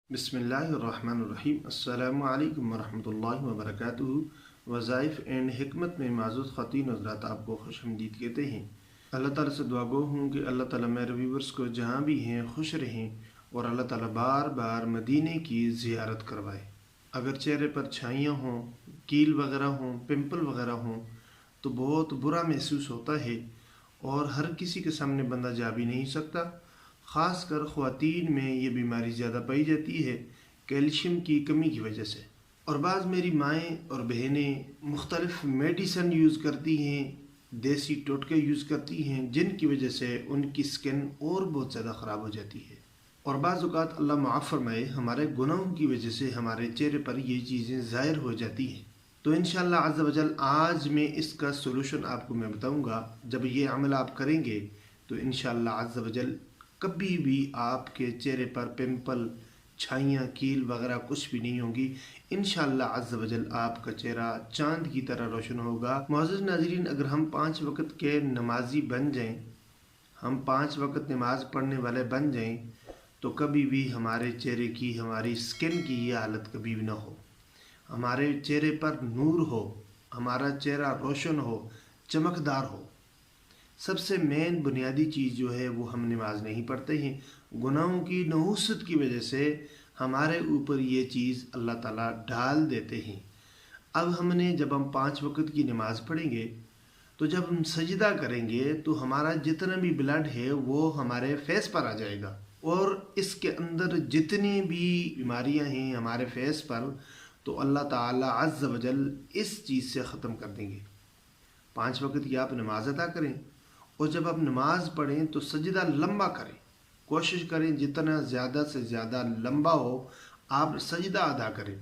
बिस्मिल्लाहिर्रहमानिर्रहीम। अस्सलामु अलैकुम वरहमतुल्लाहि वबरकातुहू। वज़ाइफ़ एंड हिकमत में माज़ूद ख़वातीन हज़रात आपको खुशआमदीद कहते हैं। अल्लाह ताला से दुआ गो हूँ कि अल्लाह ताला मेरे व्यूवर्स को जहाँ भी हैं खुश रहें और अल्लाह ताला बार बार मदीने की ज़ियारत करवाए। अगर चेहरे पर छाइयाँ हों, कील वगैरह हों, पिंपल वगैरह हों तो बहुत बुरा महसूस होता है और हर किसी के सामने बंदा जा भी नहीं सकता। ख़ास कर ख़वातीन में ये बीमारी ज़्यादा पाई जाती है कैल्शियम की कमी की वजह से। और बाज़ मेरी माएँ और बहनें मुख्तलिफ़ मेडिसन यूज़ करती हैं, देसी टोटके यूज़ करती हैं, जिनकी वजह से उनकी स्किन और बहुत ज़्यादा ख़राब हो जाती है। और बाज़ औक़ात अल्लाह माफ़ फरमाए हमारे गुनाहों की वजह से हमारे चेहरे पर ये चीज़ें ज़ाहिर हो जाती हैं। तो इंशाअल्लाह अज़्ज़ व जल आज मैं इसका सोल्यूशन आपको मैं बताऊँगा। जब ये अमल आप करेंगे तो इंशाअल्लाह अज़्ज़ व जल कभी भी आपके चेहरे पर पिंपल, छाइयाँ, कील वगैरह कुछ भी नहीं होंगी। इंशाअल्लाह अज़्ज़ व जल आपका चेहरा चाँद की तरह रोशन होगा। मुअज़्ज़ज़ नाज़रीन, अगर हम 5 वक़्त के नमाजी बन जाएं, हम 5 वक़्त नमाज पढ़ने वाले बन जाएं तो कभी भी हमारे चेहरे की, हमारी स्किन की ये हालत कभी भी ना हो। हमारे चेहरे पर नूर हो, हमारा चेहरा रोशन हो, चमकदार हो। सबसे मेन बुनियादी चीज़ जो है वो हम नमाज नहीं पढ़ते हैं। गुनाहों की नहुसत की वजह से हमारे ऊपर ये चीज़ अल्लाह ताला डाल देते हैं। अब जब हम 5 वक़्त की नमाज़ पढ़ेंगे तो जब हम सजदा करेंगे तो हमारा जितना भी ब्लड है वो हमारे फेस पर आ जाएगा और इसके अंदर जितनी भी बीमारियां हैं हमारे फेस पर तो अल्लाह ताला अज़्ज़ व जल इस चीज़ से ख़त्म कर देंगे। 5 वक़्त की आप नमाज अदा करें और जब आप नमाज पढ़ें तो सजदा लंबा करें। कोशिश करें जितना ज़्यादा से ज़्यादा लंबा हो आप सजदा अदा करें।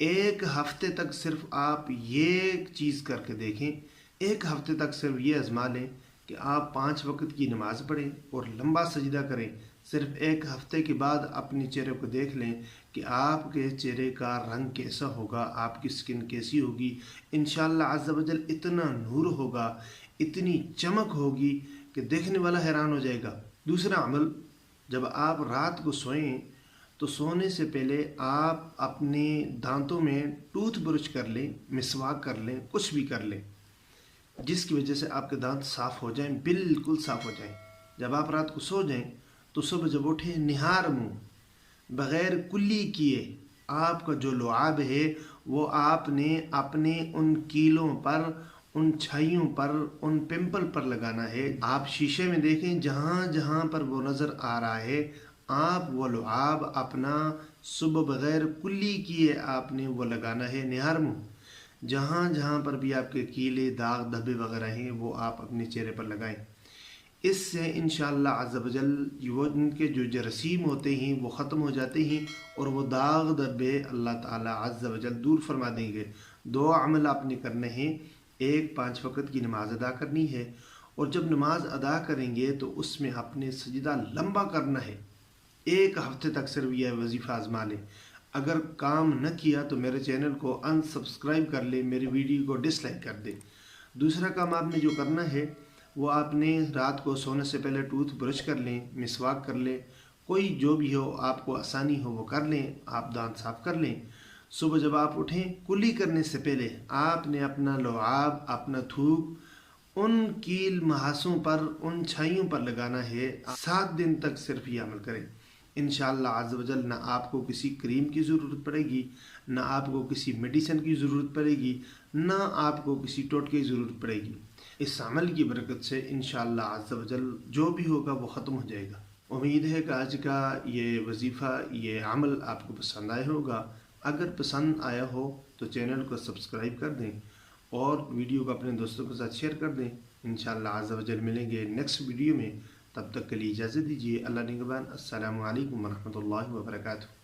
1 हफ़्ते तक सिर्फ आप ये चीज़ करके देखें। 1 हफ़्ते तक सिर्फ ये आज़मा लें कि आप 5 वक़्त की नमाज़ पढ़ें और लंबा सजदा करें। सिर्फ 1 हफ़्ते के बाद अपने चेहरे को देख लें कि आपके चेहरे का रंग कैसा होगा, आपकी स्किन कैसी होगी। इंशाअल्लाह अज़्ज़ व जल इतना नूर होगा, इतनी चमक होगी कि देखने वाला हैरान हो जाएगा। दूसरा अमल, जब आप रात को सोएं तो सोने से पहले आप अपने दांतों में टूथ ब्रश कर लें, मिसवाक कर लें, कुछ भी कर लें जिसकी वजह से आपके दांत साफ़ हो जाएं, बिल्कुल साफ़ हो जाएं। जब आप रात को सो जाएं तो सुबह जब उठें निहार मुँह, बग़ैर कुल्ली किए आपका जो लुआब है वो आपने अपने उन कीलों पर, उन छाइयों पर, उन पिंपल पर लगाना है। आप शीशे में देखें, जहाँ जहाँ पर वो नज़र आ रहा है आप वो लुआब अपना सुबह बग़ैर कुल्ली किए आपने वो लगाना है निहार मुँह। जहाँ जहाँ पर भी आपके कीले, दाग, धब्बे वगैरह हैं वो आप अपने चेहरे पर लगाएं। इससे इंशाअल्लाह अज़्ज़ व जल वो उनके जो जरासीम होते हैं वो ख़त्म हो जाते हैं और वो दाग धब्बे अल्लाह ताला अज़्ज़ व जल दूर फरमा देंगे। 2 अमल आपने करने हैं। एक 5 वक़्त की नमाज़ अदा करनी है और जब नमाज अदा करेंगे तो उसमें आपने सजदा लंबा करना है। 1 हफ़्ते तक सिर्फ यह वजीफ़ा आज़मा लें। अगर काम न किया तो मेरे चैनल को अनसब्सक्राइब कर लें, मेरी वीडियो को डिसलाइक कर दें। दूसरा काम आपने जो करना है वो आपने रात को सोने से पहले टूथ ब्रश कर लें, मिसवाक कर लें, कोई जो भी हो आपको आसानी हो वो कर लें, आप दांत साफ़ कर लें। सुबह जब आप उठें कुल्ली करने से पहले आपने अपना लुआब, अपना थूक उन कील महासों पर, उन छाइयों पर लगाना है। 7 दिन तक सिर्फ ये अमल करें। इंशाअल्लाह अज़्ज़ व जल ना आपको किसी क्रीम की ज़रूरत पड़ेगी, ना आपको किसी मेडिसिन की ज़रूरत पड़ेगी, ना आपको किसी टोटके की ज़रूरत पड़ेगी। इस अमल की बरकत से इंशाअल्लाह अज़्ज़ व जल जो भी होगा वो ख़त्म हो जाएगा। उम्मीद है कि आज का ये वजीफ़ा, ये अमल आपको पसंद आया होगा। अगर पसंद आया हो तो चैनल को सब्सक्राइब कर दें और वीडियो को अपने दोस्तों के साथ शेयर कर दें। इंशाअल्लाह अज़्ज़ व जल मिलेंगे नेक्स्ट वीडियो में। तब तक के लिए इजाज़त दीजिए। अल्लाह निगहबान। अस्सलामु अलैकुम वरहमतुल्लाहि वबरकातुहू।